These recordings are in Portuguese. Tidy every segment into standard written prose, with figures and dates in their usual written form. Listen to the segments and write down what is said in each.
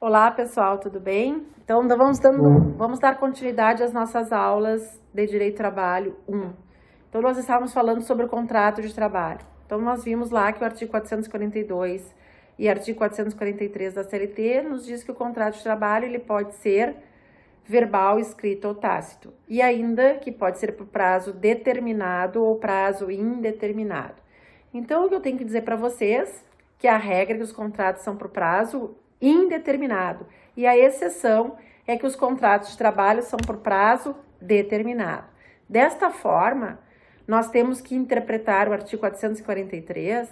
Olá, pessoal, tudo bem? Então, vamos dar continuidade às nossas aulas de Direito do Trabalho 1. Então, nós estávamos falando sobre o contrato de trabalho. Então, nós vimos lá que o artigo 442 e artigo 443 da CLT nos diz que o contrato de trabalho ele pode ser verbal, escrito ou tácito. E ainda que pode ser por prazo determinado ou prazo indeterminado. Então, o que eu tenho que dizer para vocês que a regra é que os contratos são por prazo indeterminado. E a exceção é que os contratos de trabalho são por prazo determinado. Desta forma, nós temos que interpretar o artigo 443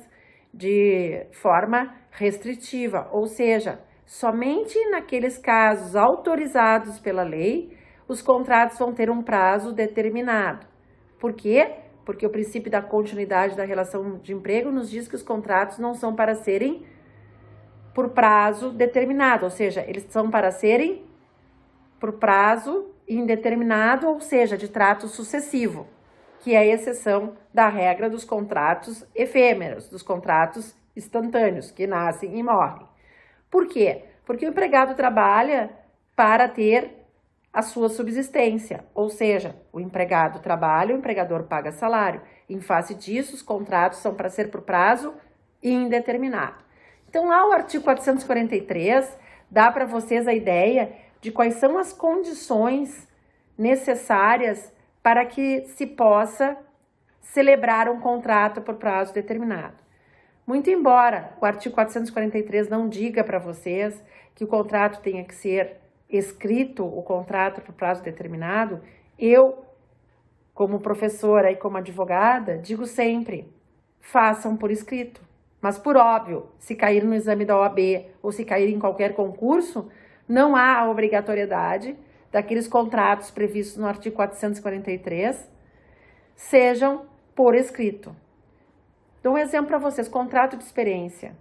de forma restritiva, ou seja, somente naqueles casos autorizados pela lei, os contratos vão ter um prazo determinado. Por quê? Porque o princípio da continuidade da relação de emprego nos diz que os contratos não são para serem por prazo determinado, ou seja, eles são para serem por prazo indeterminado, ou seja, de trato sucessivo, que é a exceção da regra dos contratos efêmeros, dos contratos instantâneos, que nascem e morrem. Por quê? Porque o empregado trabalha para ter a sua subsistência, ou seja, o empregado trabalha, o empregador paga salário. Em face disso, os contratos são para ser por prazo indeterminado. Então, lá o artigo 443 dá para vocês a ideia de quais são as condições necessárias para que se possa celebrar um contrato por prazo determinado. Muito embora o artigo 443 não diga para vocês que o contrato tenha que ser escrito, o contrato por prazo determinado, eu, como professora e como advogada, digo sempre, façam por escrito. Mas, por óbvio, se cair no exame da OAB ou se cair em qualquer concurso, não há a obrigatoriedade daqueles contratos previstos no artigo 443 sejam por escrito. Dou um exemplo para vocês, contrato de experiência.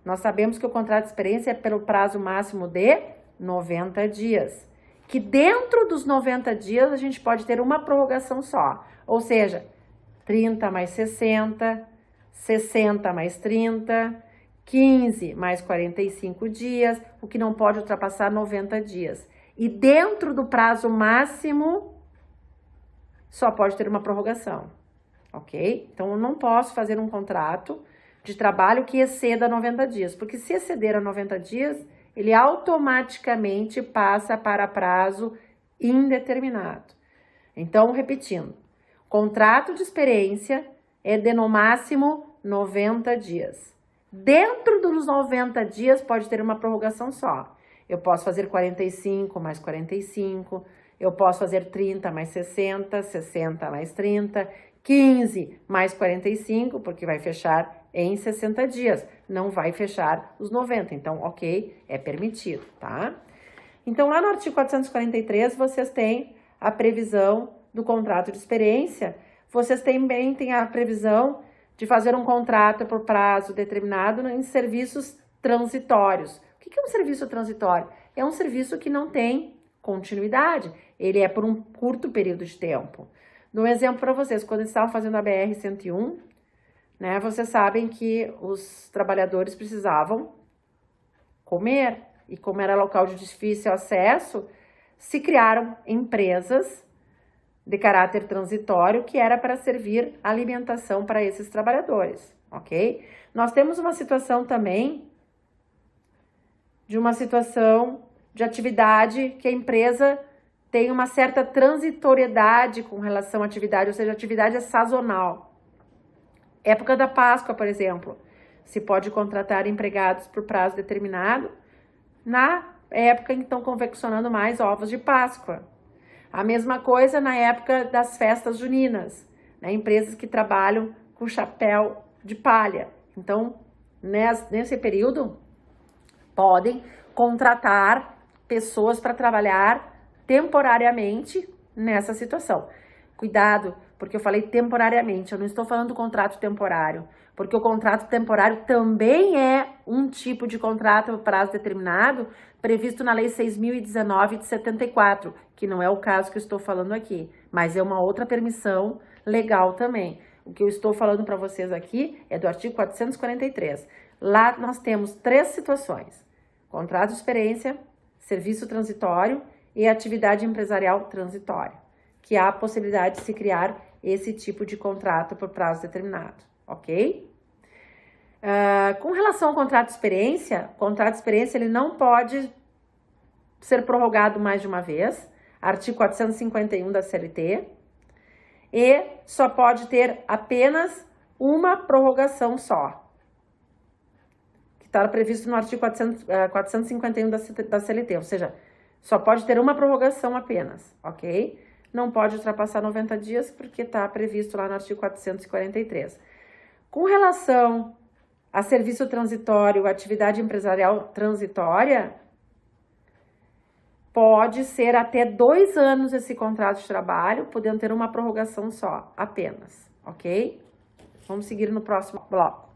Nós sabemos que o contrato de experiência é pelo prazo máximo de 90 dias. Que dentro dos 90 dias a gente pode ter uma prorrogação só. Ou seja, 30 mais 60... 60 mais 30, 15 mais 45 dias, o que não pode ultrapassar 90 dias. E dentro do prazo máximo, só pode ter uma prorrogação, ok? Então, eu não posso fazer um contrato de trabalho que exceda 90 dias, porque se exceder a 90 dias, ele automaticamente passa para prazo indeterminado. Então, repetindo, contrato de experiência é de no máximo 90 dias. Dentro dos 90 dias pode ter uma prorrogação só. Eu posso fazer 45 mais 45, eu posso fazer 30 mais 60, 60 mais 30, 15 mais 45, porque vai fechar em 60 dias, não vai fechar os 90. Então, ok, é permitido, tá? Então, lá no artigo 443, vocês têm a previsão do contrato de experiência. Vocês também têm a previsão de fazer um contrato por prazo determinado em serviços transitórios. O que é um serviço transitório? É um serviço que não tem continuidade. Ele é por um curto período de tempo. Dou um exemplo para vocês. Quando eles estavam fazendo a BR-101, né, vocês sabem que os trabalhadores precisavam comer. E como era local de difícil acesso, se criaram empresas de caráter transitório, que era para servir alimentação para esses trabalhadores, ok? Nós temos uma situação também de uma situação de atividade que a empresa tem uma certa transitoriedade com relação à atividade, ou seja, a atividade é sazonal. Época da Páscoa, por exemplo, se pode contratar empregados por prazo determinado na época em que estão confeccionando mais ovos de Páscoa. A mesma coisa na época das festas juninas, né? Empresas que trabalham com chapéu de palha. Então, nesse período, podem contratar pessoas para trabalhar temporariamente nessa situação. Cuidado, porque eu falei temporariamente, eu não estou falando do contrato temporário, porque o contrato temporário também é um tipo de contrato por prazo determinado previsto na Lei 6.019 de 74, que não é o caso que eu estou falando aqui, mas é uma outra permissão legal também. O que eu estou falando para vocês aqui é do artigo 443. Lá nós temos 3 situações. contrato de experiência, serviço transitório e atividade empresarial transitória, que há a possibilidade de se criar esse tipo de contrato por prazo determinado, ok? Com relação ao contrato de experiência, o contrato de experiência ele não pode ser prorrogado mais de uma vez, artigo 451 da CLT, e só pode ter apenas uma prorrogação só, que está previsto no artigo 451 da CLT, ou seja, só pode ter uma prorrogação apenas, ok? Não pode ultrapassar 90 dias, porque está previsto lá no artigo 443. Com relação a serviço transitório, atividade empresarial transitória, pode ser até 2 anos esse contrato de trabalho, podendo ter uma prorrogação só, apenas, ok? Vamos seguir no próximo bloco.